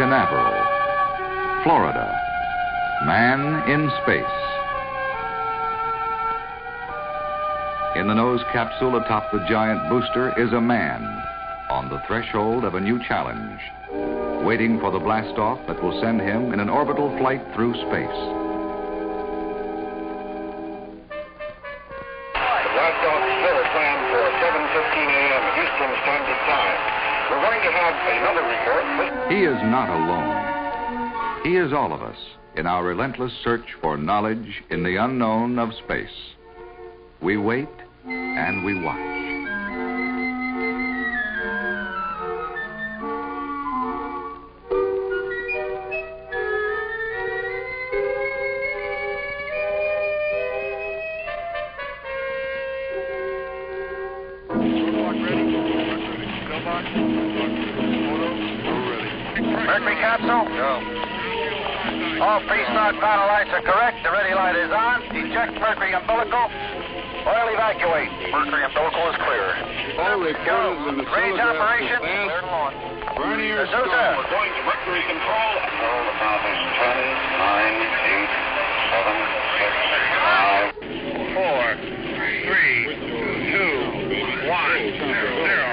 Canaveral, Florida. Man in space. In the nose capsule atop the giant booster is a man on the threshold of a new challenge, waiting for the blast-off that will send him in an orbital flight through space. The blast-off is planned for 7:15 a.m. Houston Standard Time. We're going to have another report. He is not alone. He is all of us in our relentless search for knowledge in the unknown of space. We wait and we watch. Mercury capsule? Go. All pre-start panel lights are correct. The ready light is on. Eject Mercury umbilical. Oil evacuate. Mercury umbilical is clear. All recorders in the Range operation. Cleared along. Vernier D'Souza. start. We're going to Mercury control. Control the count is 10, 9, 8, 7, 6, 5, 4, 3, 2, 1, 0.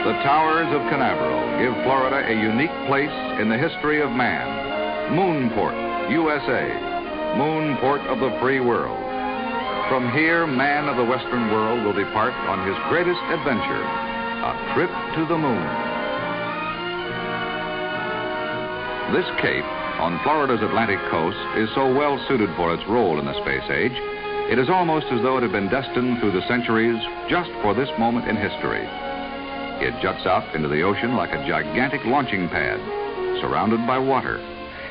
The towers of Canaveral give Florida a unique place in the history of man. Moonport, USA, moonport of the free world. From here, man of the Western world will depart on his greatest adventure, a trip to the moon. This cape on Florida's Atlantic coast is so well suited for its role in the space age, it is almost as though it had been destined through the centuries just for this moment in history. It juts out into the ocean like a gigantic launching pad, surrounded by water.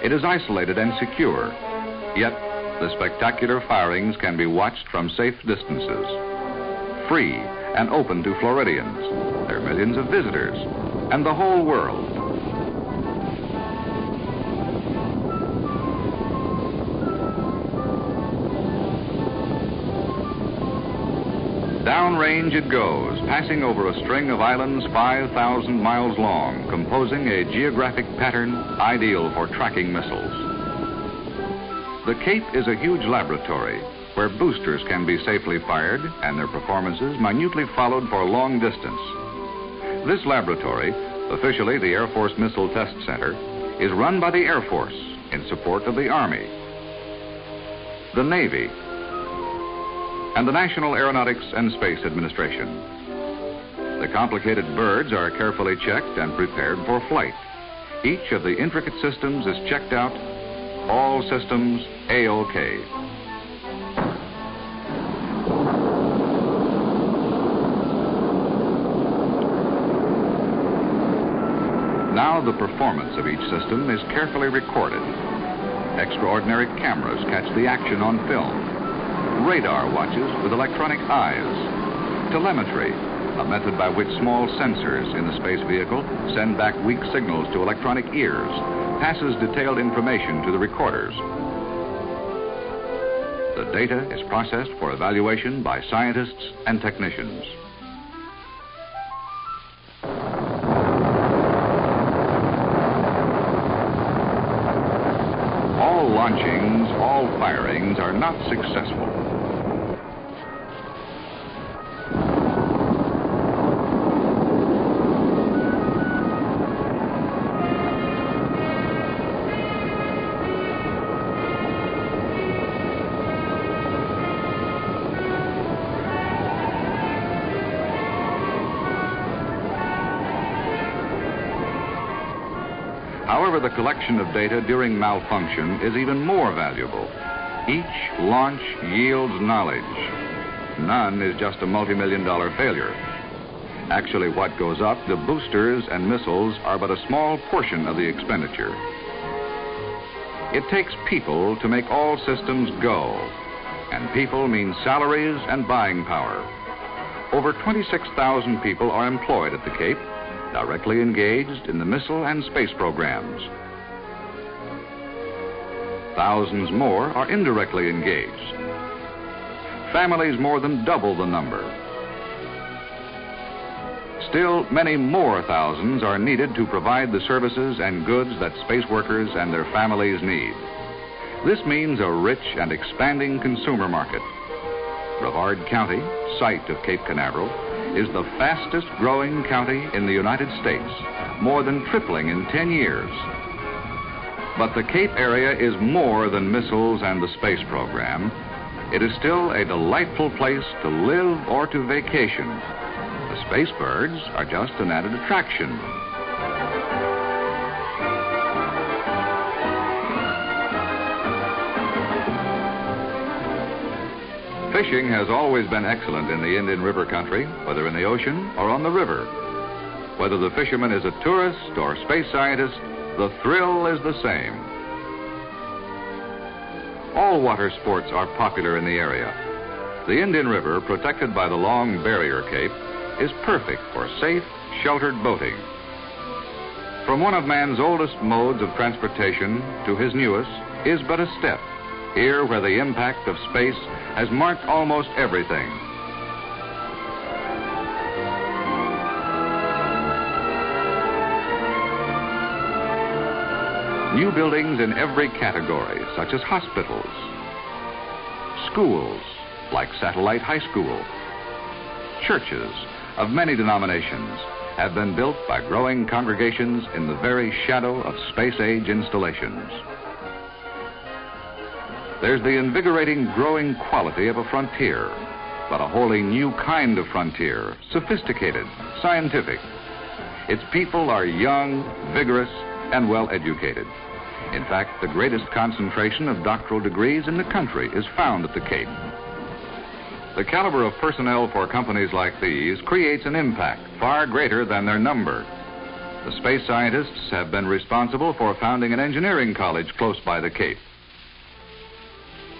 It is isolated and secure, yet the spectacular firings can be watched from safe distances. Free and open to Floridians, their millions of visitors, and the whole world. Downrange it goes, passing over a string of islands 5,000 miles long, composing a geographic pattern ideal for tracking missiles. The Cape is a huge laboratory where boosters can be safely fired and their performances minutely followed for a long distance. This laboratory, officially the Air Force Missile Test Center, is run by the Air Force in support of the Army, the Navy, and the National Aeronautics and Space Administration. The complicated birds are carefully checked and prepared for flight. Each of the intricate systems is checked out, all systems A-OK. Now the performance of each system is carefully recorded. Extraordinary cameras catch the action on film. Radar watches with electronic eyes. Telemetry, a method by which small sensors in the space vehicle send back weak signals to electronic ears, passes detailed information to the recorders. The data is processed for evaluation by scientists and technicians. All launchings, all firings are not successful. However, the collection of data during malfunction is even more valuable. Each launch yields knowledge. None is just a multi-million-dollar failure. Actually, what goes up, the boosters and missiles, are but a small portion of the expenditure. It takes people to make all systems go, and people mean salaries and buying power. Over 26,000 people are employed at the Cape, directly engaged in the missile and space programs. Thousands more are indirectly engaged. Families more than double the number. Still, many more thousands are needed to provide the services and goods that space workers and their families need. This means a rich and expanding consumer market. Brevard County, site of Cape Canaveral, is the fastest growing county in the United States, more than tripling in 10 years. But the Cape area is more than missiles and the space program. It is still a delightful place to live or to vacation. The space birds are just an added attraction. Fishing has always been excellent in the Indian River country, whether in the ocean or on the river. Whether the fisherman is a tourist or space scientist, the thrill is the same. All water sports are popular in the area. The Indian River, protected by the long barrier cape, is perfect for safe, sheltered boating. From one of man's oldest modes of transportation to his newest is but a step, here where the impact of space has marked almost everything. New buildings in every category, such as hospitals, schools, like Satellite High School, churches of many denominations have been built by growing congregations in the very shadow of space-age installations. There's the invigorating growing quality of a frontier, but a wholly new kind of frontier, sophisticated, scientific. Its people are young, vigorous, and well-educated. In fact, the greatest concentration of doctoral degrees in the country is found at the Cape. The caliber of personnel for companies like these creates an impact far greater than their number. The space scientists have been responsible for founding an engineering college close by the Cape.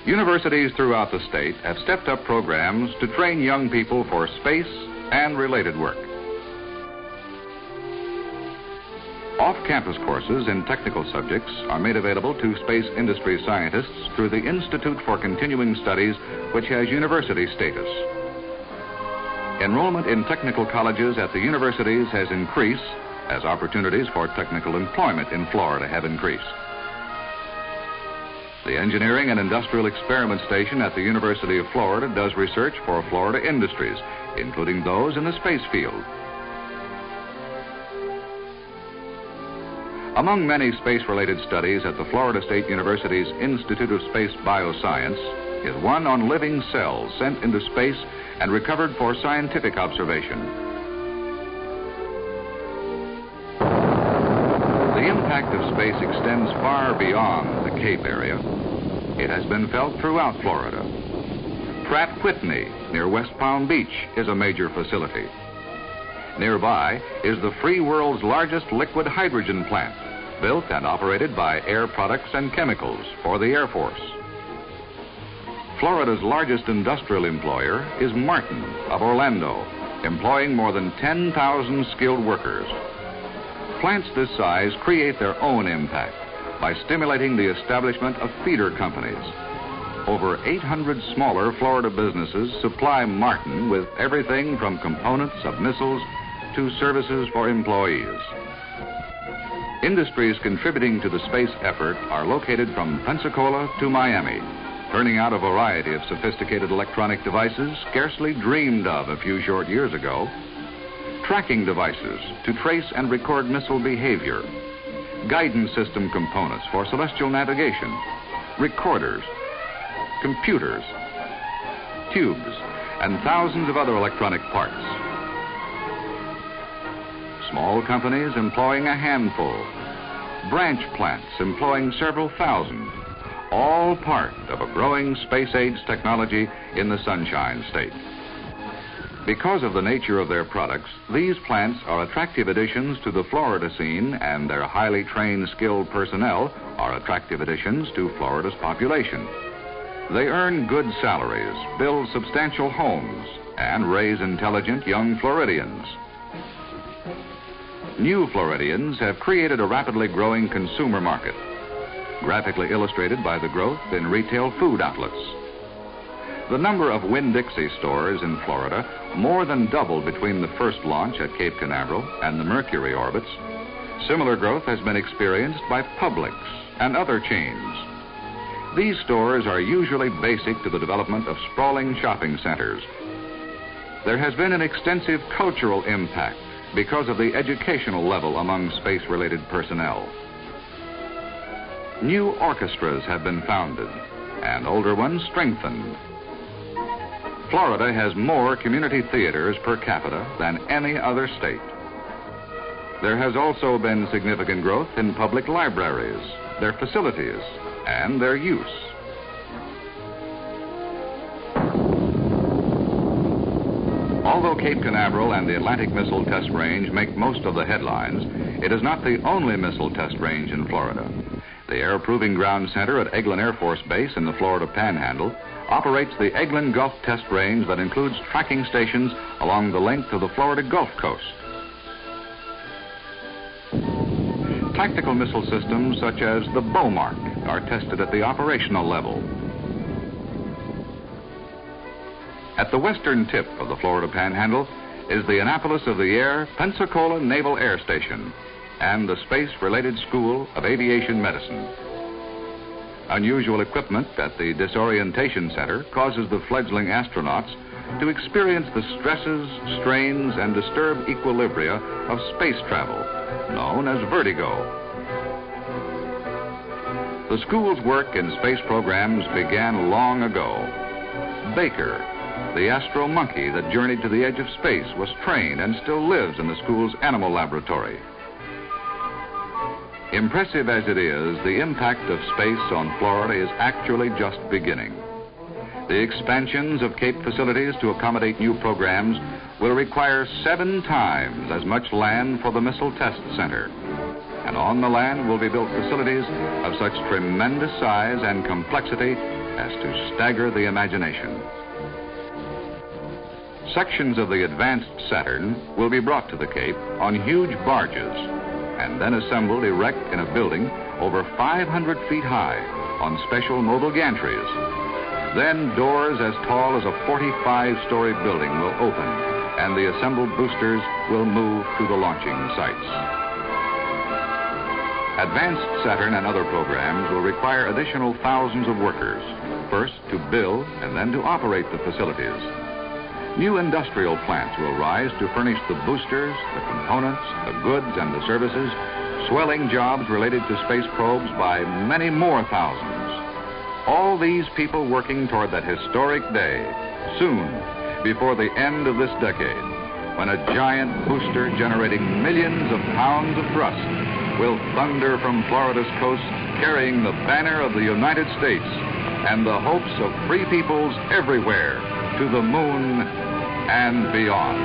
Universities throughout the state have stepped up programs to train young people for space and related work. Off-campus courses in technical subjects are made available to space industry scientists through the Institute for Continuing Studies, which has university status. Enrollment in technical colleges at the universities has increased as opportunities for technical employment in Florida have increased. The Engineering and Industrial Experiment Station at the University of Florida does research for Florida industries, including those in the space field. Among many space-related studies at the Florida State University's Institute of Space Bioscience is one on living cells sent into space and recovered for scientific observation. The impact of space extends far beyond the Cape area. It has been felt throughout Florida. Pratt Whitney, near West Palm Beach, is a major facility. Nearby is the free world's largest liquid hydrogen plant, built and operated by Air Products and Chemicals for the Air Force. Florida's largest industrial employer is Martin of Orlando, employing more than 10,000 skilled workers. Plants this size create their own impact by stimulating the establishment of feeder companies. Over 800 smaller Florida businesses supply Martin with everything from components of missiles to services for employees. Industries contributing to the space effort are located from Pensacola to Miami, turning out a variety of sophisticated electronic devices scarcely dreamed of a few short years ago. Tracking devices to trace and record missile behavior, guidance system components for celestial navigation, recorders, computers, tubes, and thousands of other electronic parts. Small companies employing a handful, branch plants employing several thousand, all part of a growing space-age technology in the Sunshine State. Because of the nature of their products, these plants are attractive additions to the Florida scene, and their highly trained, skilled personnel are attractive additions to Florida's population. They earn good salaries, build substantial homes, and raise intelligent young Floridians. New Floridians have created a rapidly growing consumer market, graphically illustrated by the growth in retail food outlets. The number of Winn-Dixie stores in Florida more than doubled between the first launch at Cape Canaveral and the Mercury orbits. Similar growth has been experienced by Publix and other chains. These stores are usually basic to the development of sprawling shopping centers. There has been an extensive cultural impact because of the educational level among space-related personnel. New orchestras have been founded and older ones strengthened. Florida has more community theaters per capita than any other state. There has also been significant growth in public libraries, their facilities, and their use. Although Cape Canaveral and the Atlantic Missile Test Range make most of the headlines, it is not the only missile test range in Florida. The Air Proving Ground Center at Eglin Air Force Base in the Florida Panhandle operates the Eglin Gulf Test Range that includes tracking stations along the length of the Florida Gulf Coast. Tactical missile systems such as the Beaumark are tested at the operational level. At the western tip of the Florida Panhandle is the Annapolis of the Air Pensacola Naval Air Station and the Space-Related School of Aviation Medicine. Unusual equipment at the Disorientation Center causes the fledgling astronauts to experience the stresses, strains, and disturbed equilibria of space travel, known as vertigo. The school's work in space programs began long ago. Baker, the astro monkey that journeyed to the edge of space, was trained and still lives in the school's animal laboratory. Impressive as it is, the impact of space on Florida is actually just beginning. The expansions of Cape facilities to accommodate new programs will require 7 times as much land for the Missile Test Center. And on the land will be built facilities of such tremendous size and complexity as to stagger the imagination. Sections of the advanced Saturn will be brought to the Cape on huge barges and then assembled erect in a building over 500 feet high on special mobile gantries. Then doors as tall as a 45-story building will open and the assembled boosters will move to the launching sites. Advanced Saturn and other programs will require additional thousands of workers, first to build and then to operate the facilities. New industrial plants will rise to furnish the boosters, the components, the goods, and the services, swelling jobs related to space probes by many more thousands. All these people working toward that historic day, soon, before the end of this decade, when a giant booster generating millions of pounds of thrust will thunder from Florida's coast, carrying the banner of the United States and the hopes of free peoples everywhere to the moon and beyond.